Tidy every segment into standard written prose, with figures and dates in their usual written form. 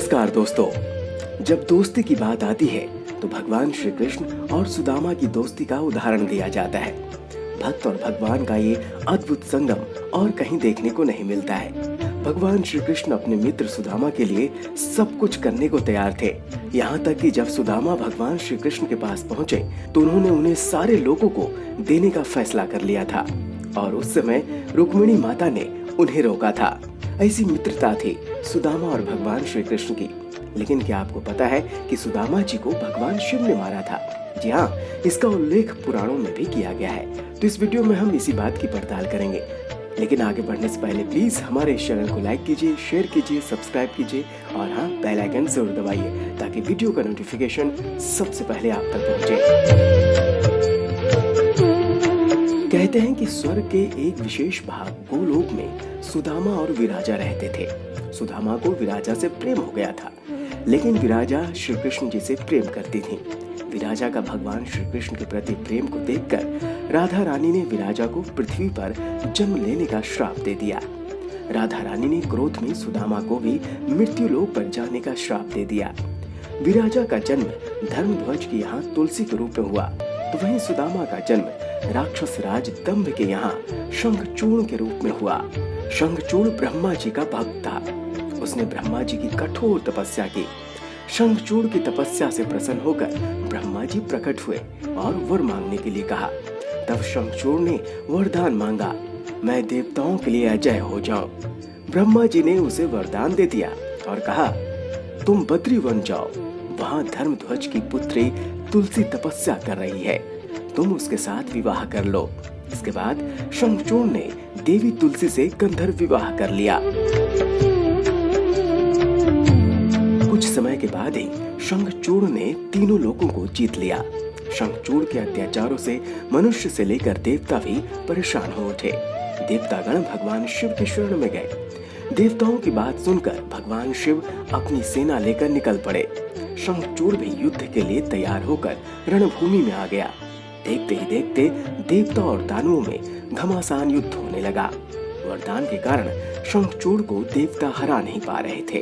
नमस्कार दोस्तों। जब दोस्ती की बात आती है तो भगवान श्री कृष्ण और सुदामा की दोस्ती का उदाहरण दिया जाता है। भक्त और भगवान का ये अद्भुत संगम और कहीं देखने को नहीं मिलता है। भगवान श्री कृष्ण अपने मित्र सुदामा के लिए सब कुछ करने को तैयार थे। यहाँ तक कि जब सुदामा भगवान श्री कृष्ण के पास पहुँचे तो उन्होंने उन्हें सारे लोगों को देने का फैसला कर लिया था और उस समय रुक्मिणी माता ने उन्हें रोका था। ऐसी मित्रता थी सुदामा और भगवान श्री कृष्ण की। लेकिन क्या आपको पता है कि सुदामा जी को भगवान शिव ने मारा था? जी हाँ, इसका उल्लेख पुराणों में भी किया गया है। तो इस वीडियो में हम इसी बात की पड़ताल करेंगे। लेकिन आगे बढ़ने से पहले प्लीज हमारे इस चैनल को लाइक कीजिए, शेयर कीजिए, सब्सक्राइब कीजिए और हाँ, बेल आइकन जरूर दबाइए ताकि वीडियो का नोटिफिकेशन सबसे पहले आप तक पहुंचे। कहते हैं कि स्वर्ग के एक विशेष भाग गोलोक में सुदामा और विराजा रहते थे। सुदामा को विराजा से प्रेम हो गया था, लेकिन विराजा श्री कृष्ण जी से प्रेम करती थी। विराजा का भगवान श्री कृष्ण के प्रति प्रेम को देखकर राधा रानी ने विराजा को पृथ्वी पर जन्म लेने का श्राप दे दिया। राधा रानी ने क्रोध में सुदामा को भी मृत्यु लोक पर जाने का श्राप दे दिया। विराजा का जन्म धर्मध्वज के यहाँ तुलसी के रूप में हुआ, तो वहीं सुदामा का जन्म राक्षस राज दंभ के यहाँ शंखचूर्ण के रूप में हुआ। शंखचूर्ण ब्रह्मा जी का भक्त था। उसने ब्रह्मा जी की कठोर तपस्या की। शंखचूर्ण की तपस्या से प्रसन्न होकर ब्रह्मा जी प्रकट हुए और वर मांगने के लिए कहा। तब शंखचूर्ण ने वरदान मांगा, मैं देवताओं के लिए अजय हो जाऊं। ब्रह्मा जी ने उसे वरदान दे दिया और कहा, तुम बद्री वन जाओ, वहां धर्मध्वज की पुत्री तुलसी तपस्या कर रही है, तुम उसके साथ विवाह कर लो। इसके बाद शंखचूर्ण ने देवी तुलसी से गंधर्व विवाह कर लिया। कुछ समय के बाद ही शंखचूर्ण ने तीनों लोगों को जीत लिया। शंखचूर्ण के अत्याचारों से मनुष्य से लेकर देवता भी परेशान हो उठे। देवतागण भगवान शिव की शरण में गए। देवताओं की बात सुनकर भगवान शिव अपनी सेना लेकर निकल पड़े। शंखचूर्ण भी युद्ध के लिए तैयार होकर रणभूमि में आ गया। देखते ही देखते देवता और दानवों में घमासान युद्ध होने लगा। वरदान के कारण शंखचूर्ण को देवता हरा नहीं पा रहे थे।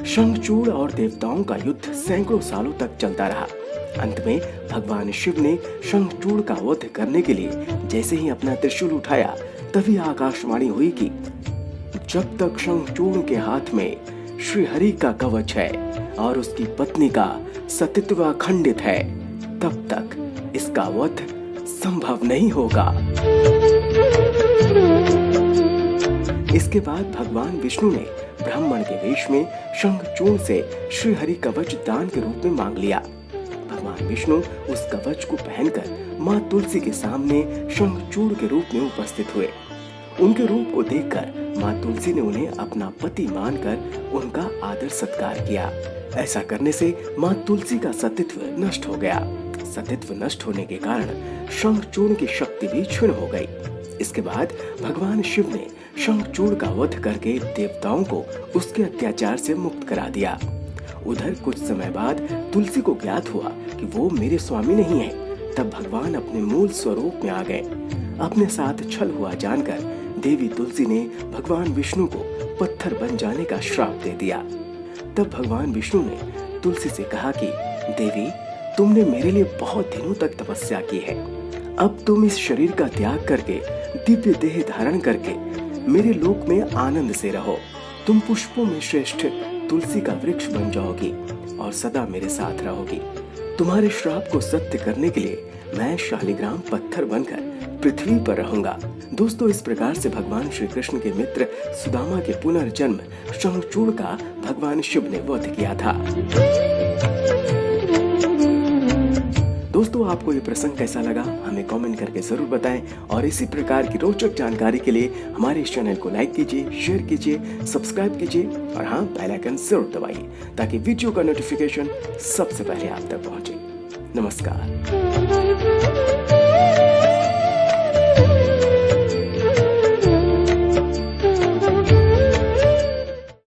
शंखचूर्ण और देवताओं का युद्ध सैकड़ों सालों तक चलता रहा। अंत में भगवान शिव ने शंखचूर्ण का वध करने के लिए जैसे ही अपना त्रिशूल उठाया, तभी आकाशवाणी हुई कि जब तक शंखचूर्ण के हाथ में श्री हरि का कवच है और उसकी पत्नी का सतीत्व अखंडित है, तब तक इसका वध संभव नहीं होगा। इसके बाद भगवान विष्णु ने ब्राह्मण के वेश में शंखचूर्ण से श्री हरि कवच दान के रूप में मांग लिया। भगवान विष्णु उस कवच को पहनकर माँ तुलसी के सामने शंखचूर्ण के रूप में उपस्थित हुए। उनके रूप को देखकर माँ तुलसी ने उन्हें अपना पति मानकर उनका आदर सत्कार किया। ऐसा करने से माँ तुलसी का सतीत्व नष्ट हो गया। सतीत्व नष्ट होने के कारण शंखचूर्ण की शक्ति भी क्षीण हो गई। इसके बाद भगवान शिव ने शंखचूर्ण का वध करके देवताओं को उसके अत्याचार से मुक्त करा दिया। उधर कुछ समय बाद तुलसी को ज्ञात हुआ कि वो मेरे स्वामी नहीं है। तब भगवान अपने मूल स्वरूप में आ गए। अपने साथ छल हुआ जानकर देवी तुलसी ने भगवान विष्णु को पत्थर बन जाने का श्राप दे दिया। तब भगवान विष्णु ने तुलसी से कहा कि देवी, तुमने मेरे लिए बहुत दिनों तक तपस्या की है। अब तुम इस शरीर का त्याग करके दिव्य देह धारण करके मेरे लोक में आनंद से रहो। तुम पुष्पों में श्रेष्ठ तुलसी का वृक्ष बन जाओगी और सदा मेरे साथ रहोगी। तुम्हारे श्राप को सत्य करने के लिए मैं शालिग्राम पत्थर बनकर पृथ्वी पर रहूंगा। दोस्तों, इस प्रकार से भगवान श्री कृष्ण के मित्र सुदामा के पुनर्जन्म शंखचूर्ण का भगवान शिव ने वध किया था। दोस्तों, आपको ये प्रसंग कैसा लगा हमें कमेंट करके जरूर बताएं और इसी प्रकार की रोचक जानकारी के लिए हमारे इस चैनल को लाइक कीजिए, शेयर कीजिए, सब्सक्राइब कीजिए और हाँ, बेल आइकन जरूर दबाइए ताकि वीडियो का नोटिफिकेशन सबसे पहले आप तक पहुंचे। नमस्कार।